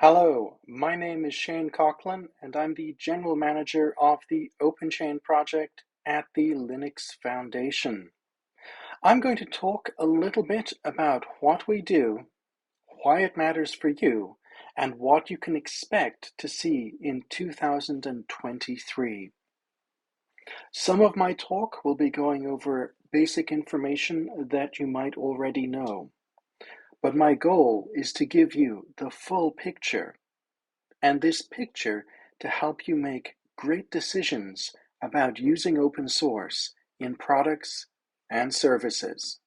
Hello, my name is Shane Coughlin, and I'm the General Manager of the OpenChain project at the Linux Foundation. I'm going to talk a little bit about what we do, why it matters for you, and what you can expect to see in 2023. Some of my talk will be going over basic information that you might already know, but my goal is to give you the full picture, and this picture to help you make great decisions about using open source in products and services.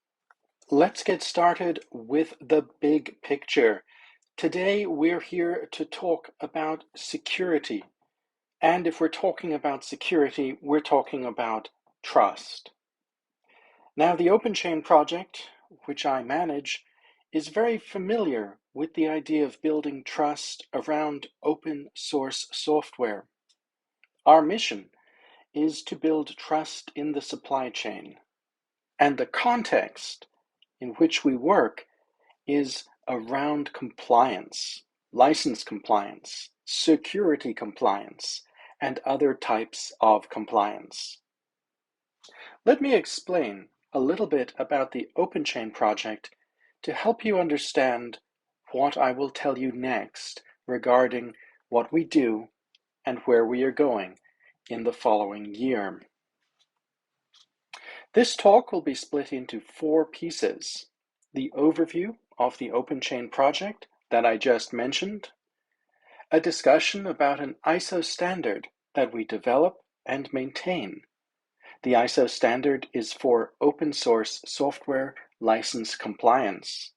Let's get started with the big picture. Today we're here to talk about security. And if we're talking about security, we're talking about trust. Now, the OpenChain project, which I manage, is very familiar with the idea of building trust around open source software. Our mission is to build trust in the supply chain, and the context in which we work is around compliance, license compliance, security compliance, and other types of compliance. Let me explain a little bit about the OpenChain project to help you understand what I will tell you next regarding what we do and where we are going in the following year. This talk will be split into 4 pieces: the overview of the OpenChain project that I just mentioned, a discussion about an ISO standard that we develop and maintain. The ISO standard is for open source software license compliance.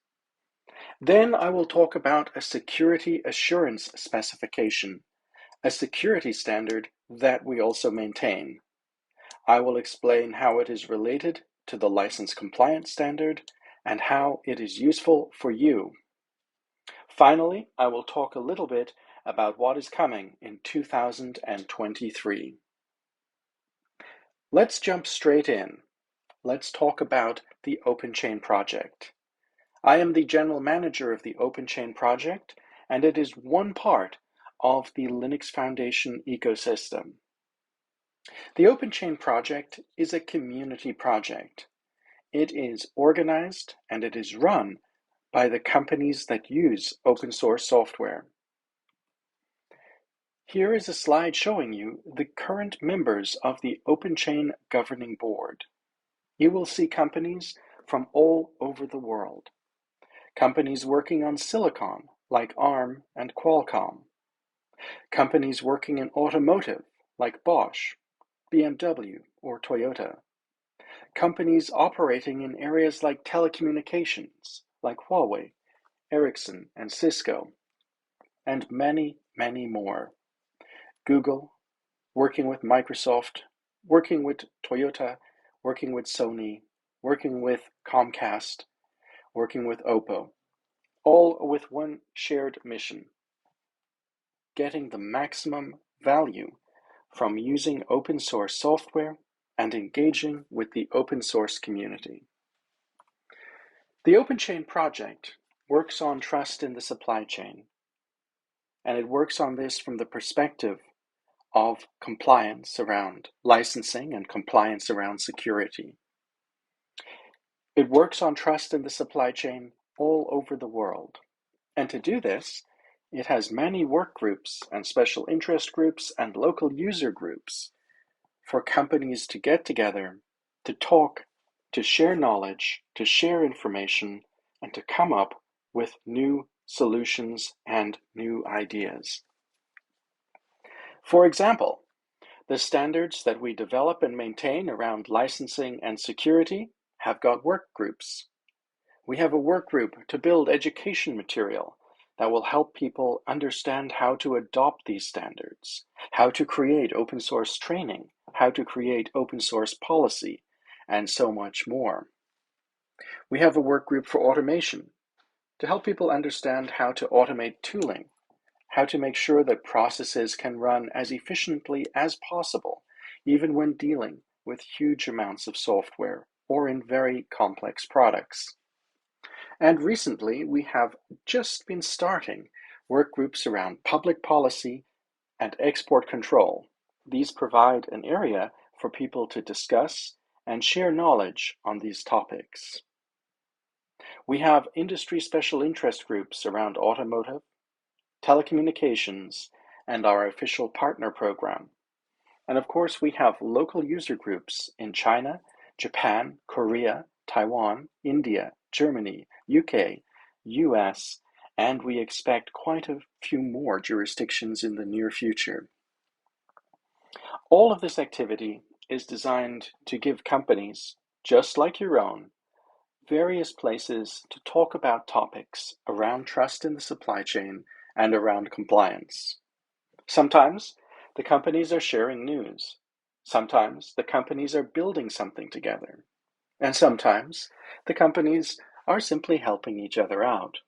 Then I will talk about a security assurance specification, a security standard that we also maintain. I will explain how it is related to the license compliance standard and how it is useful for you. Finally, I will talk a little bit about what is coming in 2023. Let's jump straight in. Let's talk about the OpenChain project. I am the general manager of the OpenChain project, and it is one part of the Linux Foundation ecosystem. The OpenChain project is a community project. It is organized and it is run by the companies that use open source software. Here is a slide showing you the current members of the OpenChain governing board. You will see companies from all over the world. Companies working on silicon like ARM and Qualcomm. Companies working in automotive like Bosch, BMW, or Toyota. Companies operating in areas like telecommunications like Huawei, Ericsson, and Cisco, and many, many more. Google, working with Microsoft, working with Toyota, working with Sony, working with Comcast, working with Oppo, all with one shared mission: getting the maximum value from using open source software and engaging with the open source community. The OpenChain project works on trust in the supply chain, and it works on this from the perspective of compliance around licensing and compliance around security. It works on trust in the supply chain all over the world. And to do this, it has many work groups and special interest groups and local user groups for companies to get together, to talk, to share knowledge, to share information, and to come up with new solutions and new ideas. For example, the standards that we develop and maintain around licensing and security have got work groups. We have a work group to build education material that will help people understand how to adopt these standards, how to create open source training, how to create open source policy, and so much more. We have a work group for automation to help people understand how to automate tooling, how to make sure that processes can run as efficiently as possible, even when dealing with huge amounts of software or in very complex products. And recently, we have just been starting work groups around public policy and export control. These provide an area for people to discuss and share knowledge on these topics. We have industry special interest groups around automotive, telecommunications, and our official partner program. And of course, we have local user groups in China, Japan, Korea, Taiwan, India, Germany, UK, US, and we expect quite a few more jurisdictions in the near future. All of this activity is designed to give companies, just like your own, various places to talk about topics around trust in the supply chain and around compliance. Sometimes the companies are sharing news. Sometimes the companies are building something together. And sometimes the companies are simply helping each other out.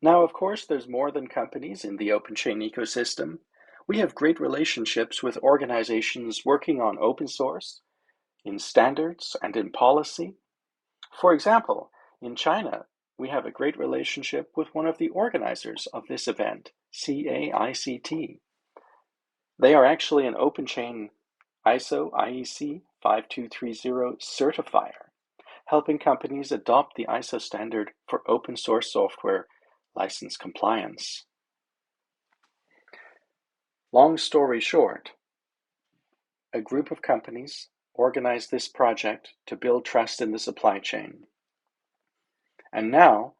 Now, of course, there's more than companies in the OpenChain ecosystem. We have great relationships with organizations working on open source, in standards, and in policy. For example, in China, we have a great relationship with one of the organizers of this event, CAICT. They are actually an OpenChain ISO IEC 5230 certifier, helping companies adopt the ISO standard for open source software license compliance. Long story short, a group of companies organized this project to build trust in the supply chain. And now,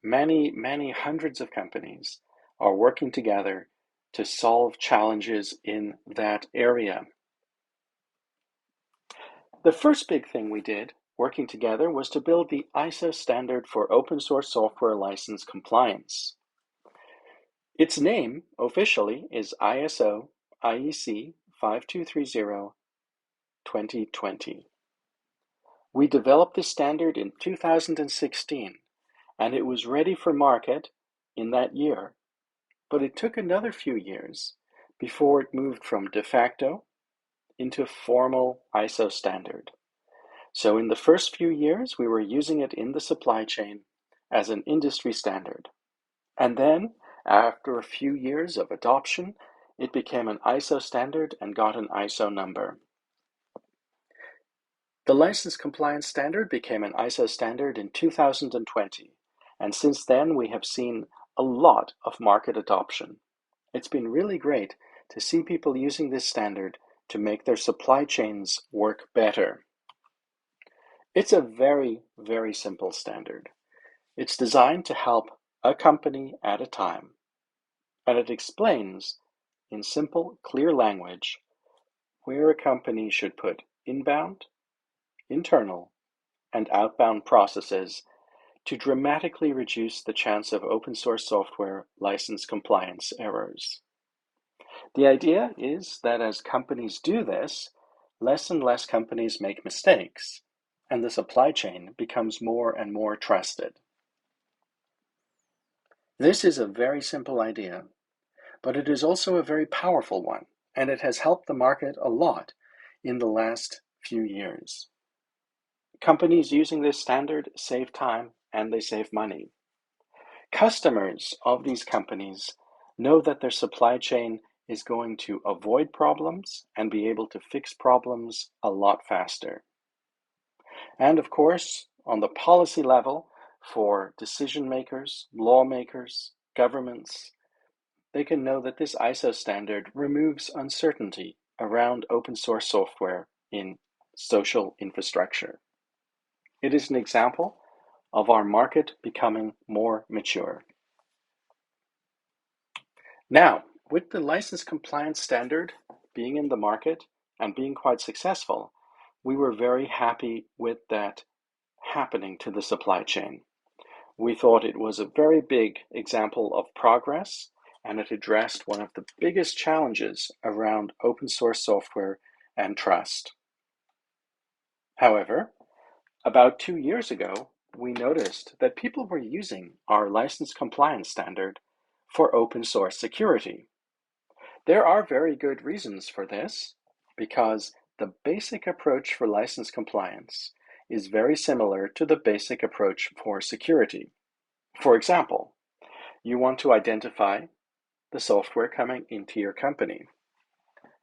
many hundreds of companies are working together to solve challenges in that area. The first big thing we did working together was to build the ISO standard for open source software license compliance. Its name officially is ISO IEC 5230 2020. We developed this standard in 2016 and it was ready for market in that year, but it took another few years before it moved from de facto into formal ISO standard. So in the first few years, we were using it in the supply chain as an industry standard. And then, after a few years of adoption, it became an ISO standard and got an ISO number. The license compliance standard became an ISO standard in 2020, and since then we have seen a lot of market adoption. It's been really great to see people using this standard to make their supply chains work better. It's a very, very simple standard. It's designed to help a company at a time, and it explains in simple, clear language where a company should put inbound, internal, and outbound processes to dramatically reduce the chance of open source software license compliance errors. The idea is that as companies do this, less and less companies make mistakes, and the supply chain becomes more and more trusted. This is a very simple idea, but it is also a very powerful one, and it has helped the market a lot in the last few years. Companies using this standard save time and they save money. Customers of these companies know that their supply chain is going to avoid problems and be able to fix problems a lot faster. And of course, on the policy level, for decision makers, lawmakers, governments, they can know that this ISO standard removes uncertainty around open source software in social infrastructure. It is an example of our market becoming more mature. Now, with the license compliance standard being in the market and being quite successful, we were very happy with that happening to the supply chain. We thought it was a very big example of progress, and it addressed one of the biggest challenges around open source software and trust. However, about 2 years ago, we noticed that people were using our license compliance standard for open source security. There are very good reasons for this, because the basic approach for license compliance is very similar to the basic approach for security. For example, You want to identify the software coming into your company.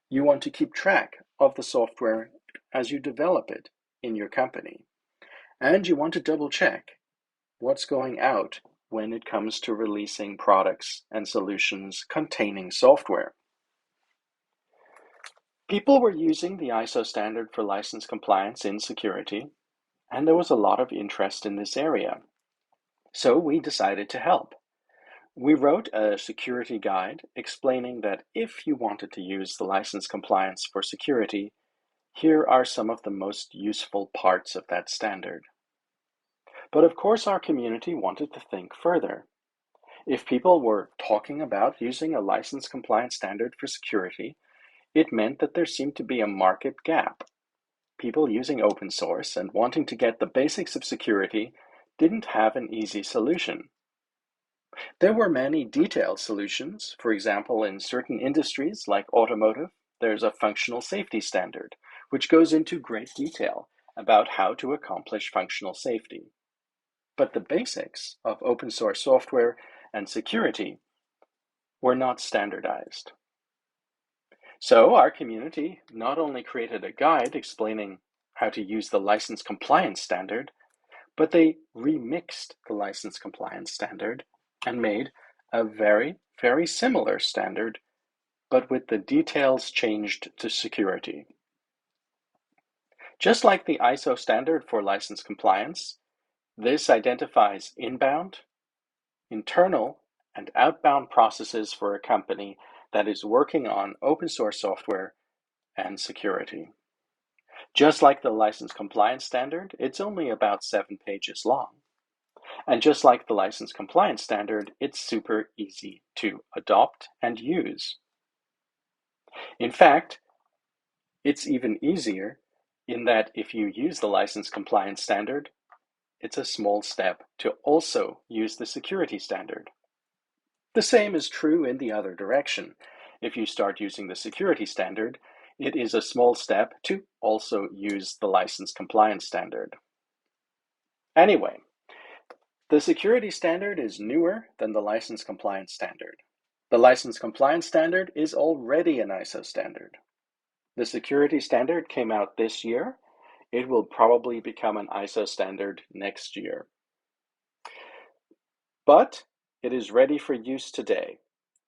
You want to keep track of the software as you develop it in your company. And you want to double check what's going out when it comes to releasing products and solutions containing software. People were using the ISO standard for license compliance in security, and there was a lot of interest in this area. So we decided to help. We wrote a security guide explaining that if you wanted to use the license compliance for security, here are some of the most useful parts of that standard. But of course, our community wanted to think further. If people were talking about using a license compliance standard for security, it meant that there seemed to be a market gap. People using open source and wanting to get the basics of security didn't have an easy solution. There were many detailed solutions. For example, in certain industries like automotive, there's a functional safety standard, which goes into great detail about how to accomplish functional safety. But the basics of open source software and security were not standardized. So our community not only created a guide explaining how to use the license compliance standard, but they remixed the license compliance standard and made a very, very similar standard, but with the details changed to security. Just like the ISO standard for license compliance, this identifies inbound, internal, and outbound processes for a company that is working on open source software and security. Just like the license compliance standard, it's only about 7 pages long. And just like the license compliance standard, it's super easy to adopt and use. In fact, it's even easier in that if you use the license compliance standard, it's a small step to also use the security standard. The same is true in the other direction. If you start using the security standard, it is a small step to also use the license compliance standard. Anyway, the security standard is newer than the license compliance standard. The license compliance standard is already an ISO standard. The security standard came out this year. It will probably become an ISO standard next year. But it is ready for use today.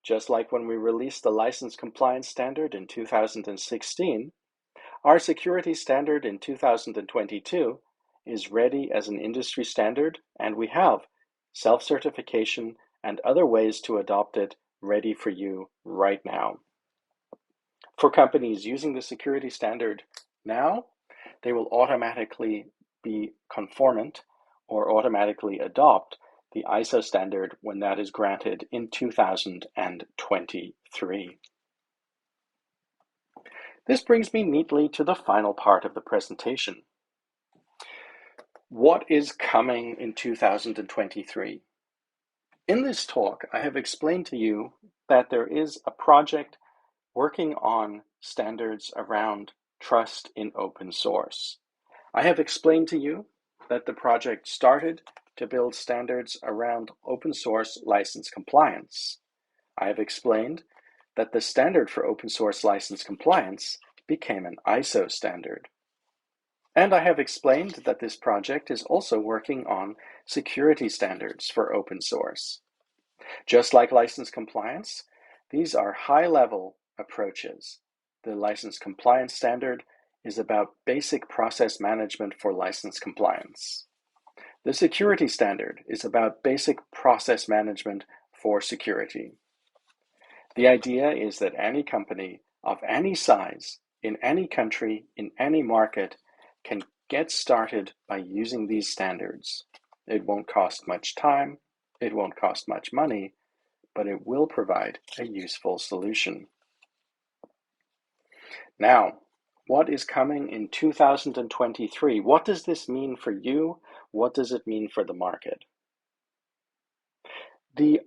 Just like when we released the license compliance standard in 2016, our security standard in 2022 is ready as an industry standard, and we have self-certification and other ways to adopt it ready for you right now. For companies using the security standard now, they will automatically be conformant or automatically adopt the ISO standard when that is granted in 2023. This brings me neatly to the final part of the presentation. What is coming in 2023? In this talk, I have explained to you that there is a project working on standards around trust in open source. I have explained to you that the project started to build standards around open source license compliance. I have explained that the standard for open source license compliance became an ISO standard. And I have explained that this project is also working on security standards for open source. Just like license compliance, these are high-level approaches. The license compliance standard is about basic process management for license compliance. The security standard is about basic process management for security. The idea is that any company of any size, in any country, in any market, can get started by using these standards. It won't cost much time, it won't cost much money, but it will provide a useful solution. Now, what is coming in 2023? What does this mean for you? What does it mean for the market? The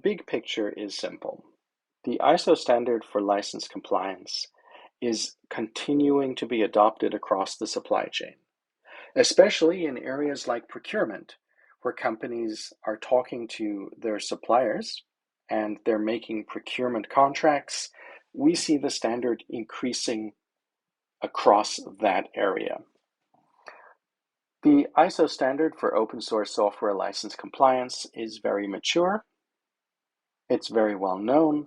big picture is simple. The ISO standard for license compliance is continuing to be adopted across the supply chain, especially in areas like procurement, where companies are talking to their suppliers and they're making procurement contracts, we see the standard increasing across that area. The ISO standard for open source software license compliance is very mature, it's very well known,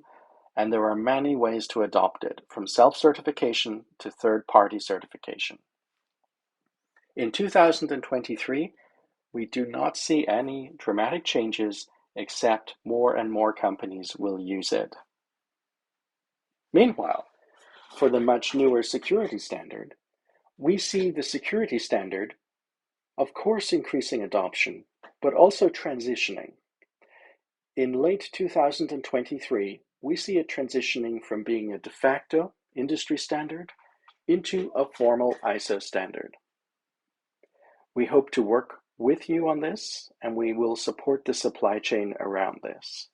and there are many ways to adopt it, from self-certification to third-party certification. In 2023, we do not see any dramatic changes except more and more companies will use it. Meanwhile, for the much newer security standard, we see the security standard, of course, increasing adoption, but also transitioning. In late 2023, we see it transitioning from being a de facto industry standard into a formal ISO standard. We hope to work with you on this, and we will support the supply chain around this.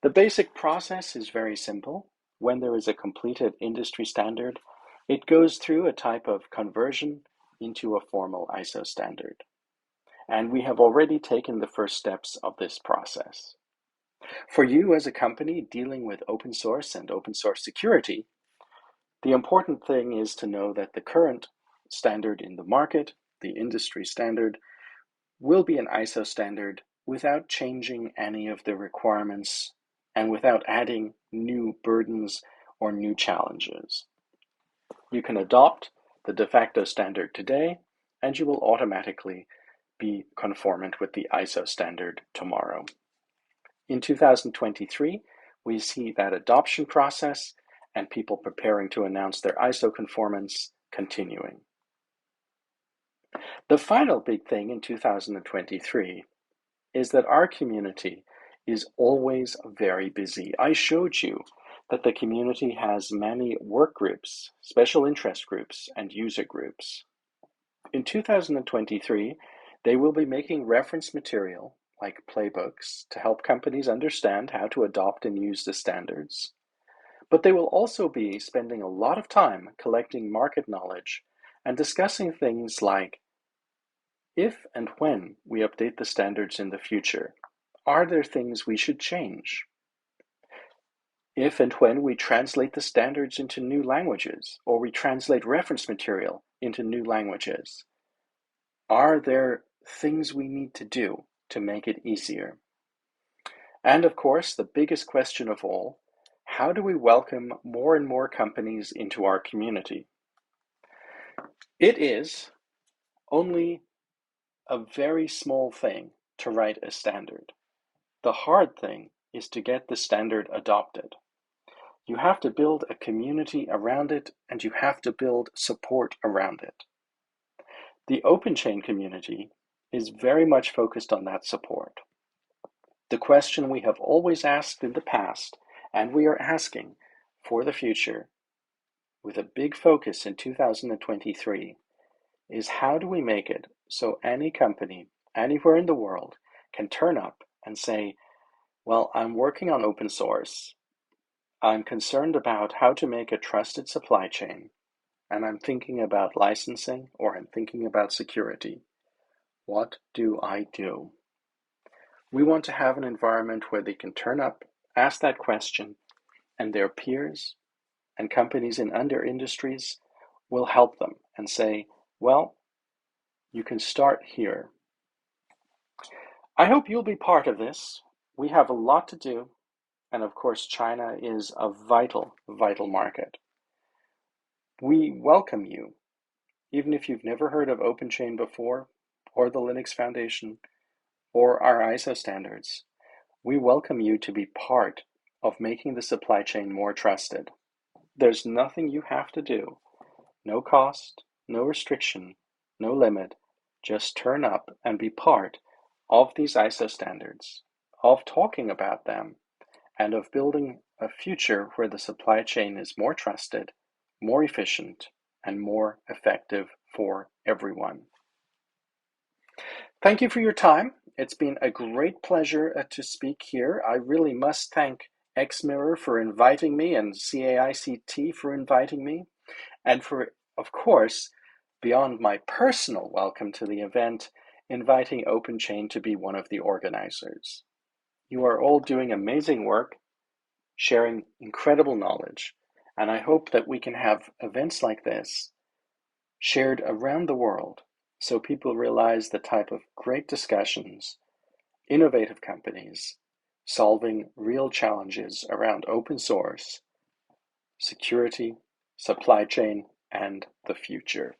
The basic process is very simple. When there is a completed industry standard, it goes through a type of conversion into a formal ISO standard. And we have already taken the first steps of this process. For you as a company dealing with open source and open source security, the important thing is to know that the current standard in the market, the industry standard, will be an ISO standard without changing any of the requirements and without adding new burdens or new challenges. You can adopt the de facto standard today, and you will automatically be conformant with the ISO standard tomorrow. In 2023, we see that adoption process and people preparing to announce their ISO conformance continuing. The final big thing in 2023 is that our community is always very busy. I showed you that the community has many work groups, special interest groups, and user groups. In 2023, they will be making reference material like playbooks to help companies understand how to adopt and use the standards. But they will also be spending a lot of time collecting market knowledge and discussing things like, if and when we update the standards in the future, are there things we should change? If and when we translate the standards into new languages, or we translate reference material into new languages, are there things we need to do to make it easier? And of course, the biggest question of all, how do we welcome more and more companies into our community? It is only a very small thing to write a standard. The hard thing is to get the standard adopted. You have to build a community around it, and you have to build support around it. The OpenChain community is very much focused on that support. The question we have always asked in the past, and we are asking for the future, with a big focus in 2023, is how do we make it so any company, anywhere in the world, can turn up and say, well, I'm working on open source, I'm concerned about how to make a trusted supply chain, and I'm thinking about licensing or I'm thinking about security. What do I do? We want to have an environment where they can turn up, ask that question, and their peers and companies in other industries will help them and say, well, you can start here. I hope you'll be part of this. We have a lot to do, and of course, China is a vital, vital market. We welcome you, even if you've never heard of OpenChain before, or the Linux Foundation, or our ISO standards. We welcome you to be part of making the supply chain more trusted. There's nothing you have to do, no cost, no restriction, no limit. Just turn up and be part of these ISO standards, of talking about them, and of building a future where the supply chain is more trusted, more efficient, and more effective for everyone. Thank you for your time. It's been a great pleasure to speak here. I really must thank XMirror for inviting me and CAICT for inviting me, and for, of course, beyond my personal welcome to the event, inviting OpenChain to be one of the organizers. You are all doing amazing work, sharing incredible knowledge, and I hope that we can have events like this shared around the world so people realize the type of great discussions, innovative companies, solving real challenges around open source, security, supply chain, and the future.